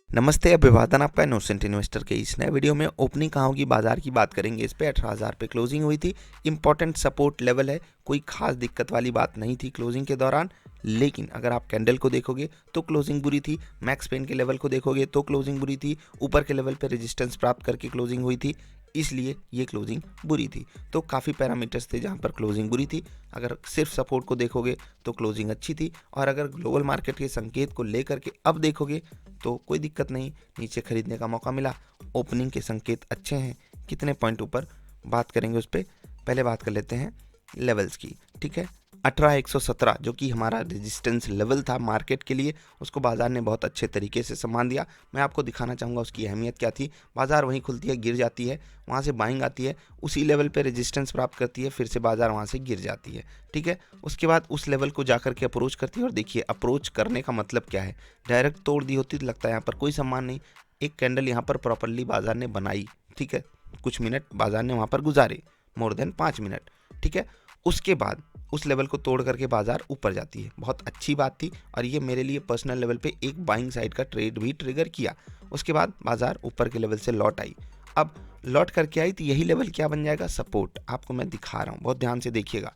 नमस्ते, अभिवादन आपका इनोसेंट इन्वेस्टर के इस नए वीडियो में ओपनिंग कहाँ होगी, बाजार की बात करेंगे। इस पे 18,000 पे क्लोजिंग हुई थी। इंपॉर्टेंट सपोर्ट लेवल है, कोई खास दिक्कत वाली बात नहीं थी क्लोजिंग के दौरान। लेकिन अगर आप कैंडल को देखोगे तो क्लोजिंग बुरी थी, मैक्स पेन के लेवल को देखोगे तो क्लोजिंग बुरी थी, ऊपर के लेवल पे रेजिस्टेंस प्राप्त करके क्लोजिंग हुई थी, इसलिए ये क्लोजिंग बुरी थी। तो काफ़ी पैरामीटर्स थे जहाँ पर क्लोजिंग बुरी थी। अगर सिर्फ सपोर्ट को देखोगे तो क्लोजिंग अच्छी थी, और अगर ग्लोबल मार्केट के संकेत को लेकर के अब देखोगे तो कोई दिक्कत नहीं, नीचे खरीदने का मौका मिला। ओपनिंग के संकेत अच्छे हैं, कितने पॉइंट ऊपर बात करेंगे उस पर। पहले बात कर लेते हैं लेवल्स की, ठीक है। 18,117 जो कि हमारा रेजिस्टेंस लेवल था मार्केट के लिए, उसको बाजार ने बहुत अच्छे तरीके से सम्मान दिया। मैं आपको दिखाना चाहूँगा उसकी अहमियत क्या थी। बाजार वहीं खुलती है, गिर जाती है, वहाँ से बाइंग आती है, उसी लेवल पे रेजिस्टेंस प्राप्त करती है, फिर से बाजार वहाँ से गिर जाती है, ठीक है। उसके बाद उस लेवल को जाकर के अप्रोच करती है, और देखिए अप्रोच करने का मतलब क्या है। डायरेक्ट तोड़ दी होती तो लगता है यहाँ पर कोई सम्मान नहीं। एक कैंडल यहाँ पर प्रॉपरली बाजार ने बनाई, ठीक है, कुछ मिनट बाजार ने वहाँ पर गुजारे, मोर देन 5 मिनट, ठीक है। उसके बाद उस लेवल को तोड़ करके बाजार ऊपर जाती है, बहुत अच्छी बात थी, और ये मेरे लिए पर्सनल लेवल पे एक बाइंग साइड का ट्रेड भी ट्रिगर किया। उसके बाद बाजार ऊपर के लेवल से लौट आई। अब लौट करके आई तो यही लेवल क्या बन जाएगा, सपोर्ट। आपको मैं दिखा रहा हूँ, बहुत ध्यान से देखिएगा।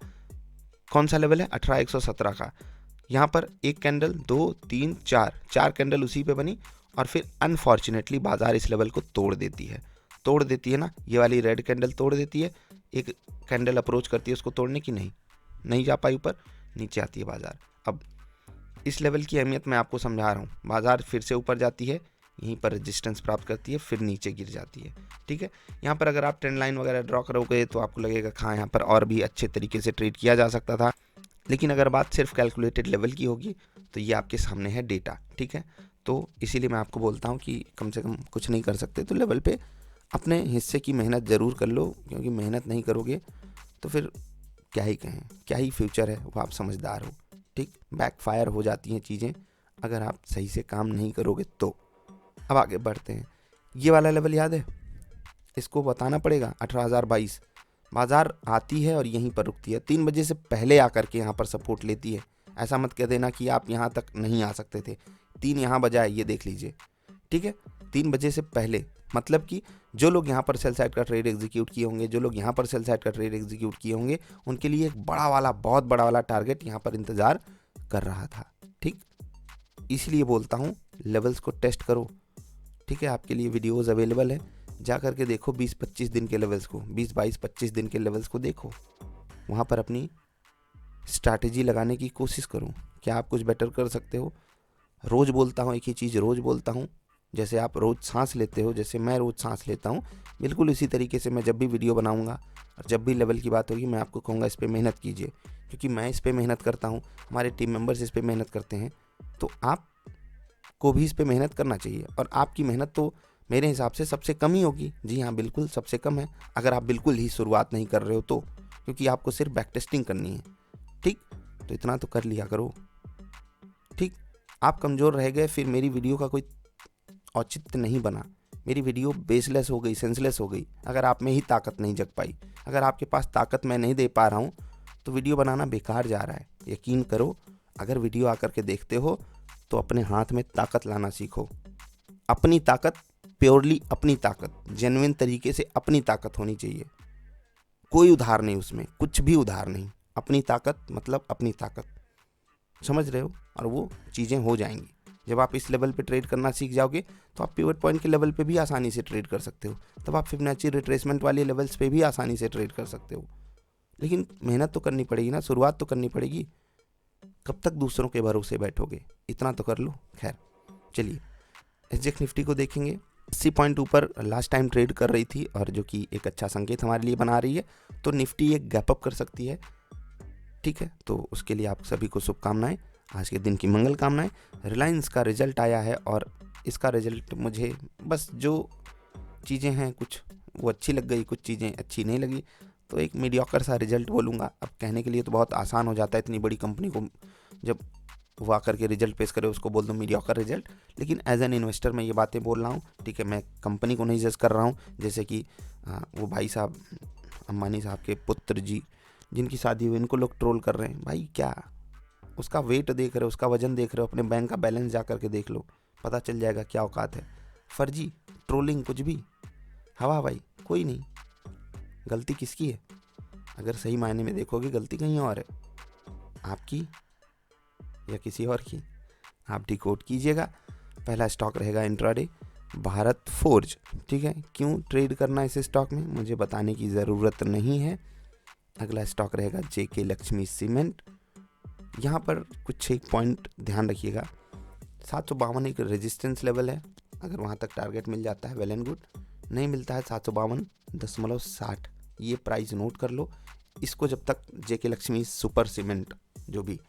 कौन सा लेवल है, 18,117 का। यहाँ पर एक कैंडल, 2, 3, 4 कैंडल उसी पे बनी, और फिर अनफॉर्चुनेटली बाजार इस लेवल को तोड़ देती है ना, ये वाली रेड कैंडल तोड़ देती है। एक कैंडल अप्रोच करती है उसको तोड़ने की, नहीं जा पाई ऊपर, नीचे आती है बाजार। अब इस लेवल की अहमियत मैं आपको समझा रहा हूँ। बाजार फिर से ऊपर जाती है, यहीं पर रेजिस्टेंस प्राप्त करती है, फिर नीचे गिर जाती है, ठीक है। यहाँ पर अगर आप ट्रेंड लाइन वगैरह ड्रॉ करोगे तो आपको लगेगा हाँ यहाँ पर और भी अच्छे तरीके से ट्रेड किया जा सकता था। लेकिन अगर बात सिर्फ कैलकुलेटेड लेवल की होगी तो ये आपके सामने है डेटा, ठीक है। तो इसीलिए मैं आपको बोलता हूँ कि कम से कम कुछ नहीं कर सकते तो लेवल पे अपने हिस्से की मेहनत ज़रूर कर लो, क्योंकि मेहनत नहीं करोगे तो फिर क्या ही कहें, क्या ही फ्यूचर है, वो आप समझदार हो, ठीक। बैकफायर हो जाती हैं चीज़ें अगर आप सही से काम नहीं करोगे तो। अब आगे बढ़ते हैं। ये वाला लेवल याद है, इसको बताना पड़ेगा। 18,022 बाजार आती है और यहीं पर रुकती है, 3 बजे से पहले आकर के यहाँ पर सपोर्ट लेती है। ऐसा मत कह देना कि आप यहाँ तक नहीं आ सकते थे, 3 यहाँ बजा है, ये देख लीजिए, ठीक है। 3 बजे से पहले मतलब कि जो लोग यहाँ पर सेल साइड का ट्रेड एग्जीक्यूट किए होंगे, जो लोग यहाँ पर सेल साइड का ट्रेड एग्जीक्यूट किए होंगे, उनके लिए एक बड़ा वाला, बहुत बड़ा वाला टारगेट यहाँ पर इंतजार कर रहा था, ठीक। इसलिए बोलता हूँ लेवल्स को टेस्ट करो, ठीक है। आपके लिए वीडियोस अवेलेबल है, जा करके देखो 20-25 दिन के लेवल्स को, 20-22-25 दिन के लेवल्स को देखो, वहाँ पर अपनी स्ट्रैटेजी लगाने की कोशिश करो। क्या आप कुछ बेटर कर सकते हो। रोज़ बोलता हूँ एक ही चीज़, रोज़ बोलता हूँ, जैसे आप रोज़ सांस लेते हो, जैसे मैं रोज़ सांस लेता हूँ, बिल्कुल इसी तरीके से मैं जब भी वीडियो बनाऊँगा और जब भी लेवल की बात होगी मैं आपको कहूँगा इस पर मेहनत कीजिए, क्योंकि मैं इस पर मेहनत करता हूँ, हमारे टीम मेंबर्स इस पर मेहनत करते हैं, तो आप को भी इस पे मेहनत करना चाहिए। और आपकी मेहनत तो मेरे हिसाब से सबसे कम ही होगी, जी हाँ बिल्कुल सबसे कम है, अगर आप बिल्कुल ही शुरुआत नहीं कर रहे हो तो, क्योंकि आपको सिर्फ बैक टेस्टिंग करनी है, ठीक। तो इतना तो कर लिया करो, ठीक। आप कमज़ोर रह गए, फिर मेरी वीडियो का कोई औचित्य नहीं बना, मेरी वीडियो बेसलेस हो गई, सेंसलेस हो गई, अगर आप में ही ताकत नहीं जग पाई। अगर आपके पास ताकत मैं नहीं दे पा रहा हूँ तो वीडियो बनाना बेकार जा रहा है। यकीन करो, अगर वीडियो आकर के देखते हो तो अपने हाथ में ताकत लाना सीखो। अपनी ताकत, प्योरली अपनी ताकत, जेन्युइन तरीके से अपनी ताकत होनी चाहिए, कोई उधार नहीं उसमें, कुछ भी उधार नहीं। अपनी ताकत मतलब अपनी ताकत, समझ रहे हो। और वो चीज़ें हो जाएंगी जब आप इस लेवल पे ट्रेड करना सीख जाओगे, तो आप पिवट पॉइंट के लेवल पे भी आसानी से ट्रेड कर सकते हो, तब आप फिबोनाची रिट्रेसमेंट वाले लेवल्स पे भी आसानी से ट्रेड कर सकते हो। लेकिन मेहनत तो करनी पड़ेगी ना, शुरुआत तो करनी पड़ेगी। कब तक दूसरों के भरोसे बैठोगे, इतना तो कर लो। खैर चलिए, एसजेएक्स निफ्टी को देखेंगे। 80 पॉइंट ऊपर लास्ट टाइम ट्रेड कर रही थी, और जो कि एक अच्छा संकेत हमारे लिए बना रही है। तो निफ्टी एक गैप अप कर सकती है, ठीक है। तो उसके लिए आप सभी को शुभकामनाएं, आज के दिन की मंगल कामनाएं। रिलायंस का रिजल्ट आया है, और इसका रिजल्ट मुझे बस जो चीज़ें हैं कुछ वो अच्छी लग गई, कुछ चीज़ें अच्छी नहीं लगी, तो एक मीडियोकर सा रिजल्ट बोलूँगा। अब कहने के लिए तो बहुत आसान हो जाता है, इतनी बड़ी कंपनी को जब वो आकर के रिजल्ट पेश करे उसको बोल दो मीडियोकर रिजल्ट। लेकिन एज एन इन्वेस्टर मैं ये बातें बोल रहा हूँ, ठीक है। मैं कंपनी को नहीं जज कर रहा हूँ, जैसे कि वो भाई साहब अंबानी साहब के पुत्र जी जिनकी शादी हुई, इनको लोग ट्रोल कर रहे हैं। भाई क्या उसका वेट देख रहे हो, उसका वजन देख रहे हो, अपने बैंक का बैलेंस जा करके देख लो, पता चल जाएगा क्या औकात है। फर्जी, ट्रोलिंग, कुछ भी हवा हवाई कोई नहीं। गलती किसकी है? अगर सही मायने में देखोगे गलती कहीं और है, आपकी या किसी और की। आप डिकोड कीजिएगा। पहला स्टॉक रहेगा इंट्राडे भारत फोर्ज। ठीक है, क्यों ट्रेड करना इस स्टॉक में मुझे बताने की ज़रूरत नहीं है। अगला स्टॉक रहेगा जेके लक्ष्मी सीमेंट। यहाँ पर कुछ एक पॉइंट ध्यान रखिएगा। 752 एक रेजिस्टेंस लेवल है, अगर वहाँ तक टारगेट मिल जाता है वेल एंड गुड, नहीं मिलता है 752.60, ये प्राइस नोट कर लो। इसको जब तक जेके लक्ष्मी सुपर सीमेंट जो भी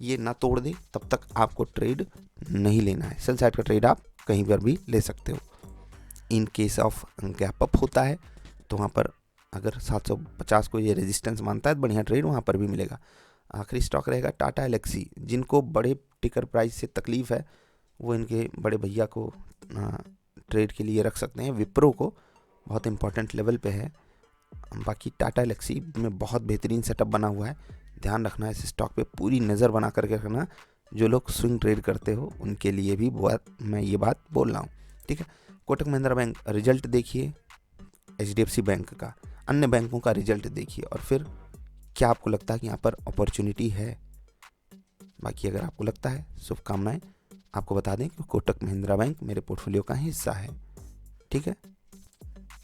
ये ना तोड़ दे तब तक आपको ट्रेड नहीं लेना है। सेल साइड का ट्रेड आप कहीं पर भी ले सकते हो। In case of gap up होता है तो वहाँ पर अगर 750 को ये रेजिस्टेंस मानता है तो बढ़िया ट्रेड वहाँ पर भी मिलेगा। आखिरी स्टॉक रहेगा टाटा एलेक्सी। जिनको बड़े टिकर प्राइस से तकलीफ है वो इनके बड़े भैया को ट्रेड के लिए रख सकते हैं। विप्रो को बहुत इंपॉर्टेंट लेवल पे है। बाकी टाटा एलेक्सी में बहुत बेहतरीन सेटअप बना हुआ है, ध्यान रखना है इस स्टॉक पे पूरी नज़र बना करके रखना। जो लोग स्विंग ट्रेड करते हो उनके लिए भी मैं ये बात बोल रहा हूँ। ठीक है, कोटक महिंद्रा बैंक रिजल्ट देखिए, HDFC बैंक का, अन्य बैंकों का रिजल्ट देखिए और फिर क्या आपको लगता है कि यहाँ पर अपॉर्चुनिटी है। बाकी अगर आपको लगता है, शुभकामनाएं। आपको बता दें कि कोटक महिंद्रा बैंक मेरे पोर्टफोलियो का हिस्सा है। ठीक है,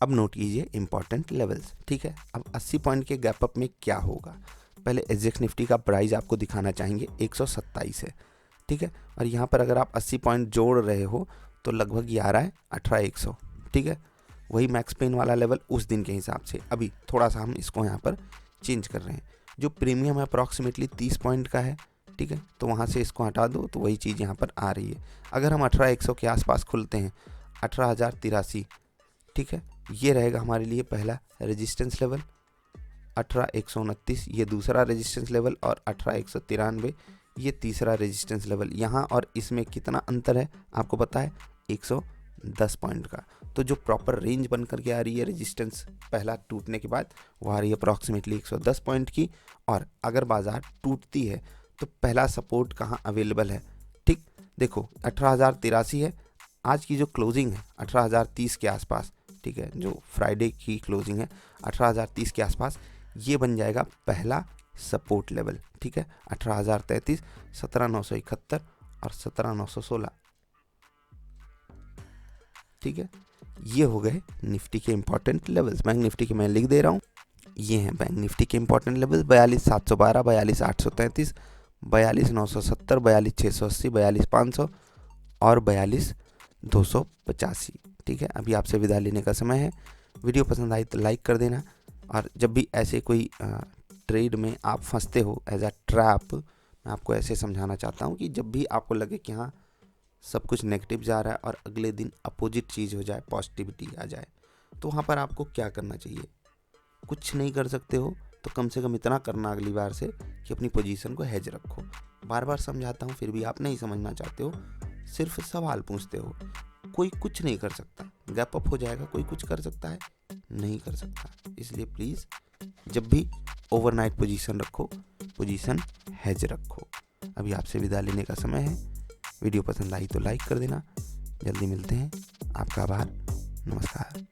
अब नोट कीजिए इंपॉर्टेंट लेवल्स। ठीक है, अब 80 पॉइंट के गैप अप में क्या होगा। पहले SGX निफ्टी का प्राइस आपको दिखाना चाहेंगे 127 है। ठीक है, और यहाँ पर अगर आप 80 पॉइंट जोड़ रहे हो तो लगभग ये आ रहा है 18,100। ठीक है, वही मैक्स पेन वाला लेवल उस दिन के हिसाब से। अभी थोड़ा सा हम इसको यहाँ पर चेंज कर रहे हैं। जो प्रीमियम है अप्रॉक्सीमेटली 30 पॉइंट का है। ठीक है, तो वहाँ से इसको हटा दो तो वही चीज़ यहाँ पर आ रही है। अगर हम 18,100 के आसपास खुलते हैं, 18,083, ठीक है, ये रहेगा हमारे लिए पहला रेजिस्टेंस लेवल। 18,129 ये दूसरा रेजिस्टेंस लेवल और 18,193 ये तीसरा रेजिस्टेंस लेवल। यहाँ और इसमें कितना अंतर है आपको पता है, 110 पॉइंट का। तो जो प्रॉपर रेंज बन करके आ रही है रेजिस्टेंस पहला टूटने के बाद, वो आ रही है अप्रॉक्सीमेटली 110 पॉइंट की। और अगर बाजार टूटती है तो पहला सपोर्ट कहाँ अवेलेबल है। ठीक, देखो 18,083 है, आज की जो क्लोजिंग है 18,030 के आसपास। ठीक है, जो फ्राइडे की क्लोजिंग है 18,030 के आसपास, ये बन जाएगा पहला सपोर्ट लेवल। ठीक है, 18,033, 17,971 और 17,916। ठीक है, ये हो गए निफ्टी के इंपॉर्टेंट लेवल्स। बैंक निफ्टी के मैं लिख दे रहा हूँ, ये हैं बैंक निफ्टी के इंपॉर्टेंट लेवल्स। 42,712, 42,833, 42,970, 42,680, 42,500 और 42,285। ठीक है, अभी आपसे विदा लेने का समय है। वीडियो पसंद आई तो लाइक कर देना। और जब भी ऐसे कोई ट्रेड में आप फंसते हो एज अ ट्रैप, मैं आपको ऐसे समझाना चाहता हूँ कि जब भी आपको लगे कि हाँ सब कुछ नेगेटिव जा रहा है और अगले दिन अपोजिट चीज़ हो जाए, पॉजिटिविटी आ जाए, तो वहाँ पर आपको क्या करना चाहिए। कुछ नहीं कर सकते हो तो कम से कम इतना करना अगली बार से कि अपनी पोजीशन को हेज रखो। बार बार समझाता हूँ फिर भी आप नहीं समझना चाहते हो, सिर्फ सवाल पूछते हो। कोई कुछ नहीं कर सकता, गैप अप हो जाएगा, कोई कुछ कर सकता है, नहीं कर सकता। इसलिए प्लीज़ जब भी ओवरनाइट पोजीशन रखो, पोजीशन हेज रखो। अभी आपसे विदा लेने का समय है। वीडियो पसंद आई तो लाइक कर देना। जल्दी मिलते हैं, आपका आभार, नमस्कार।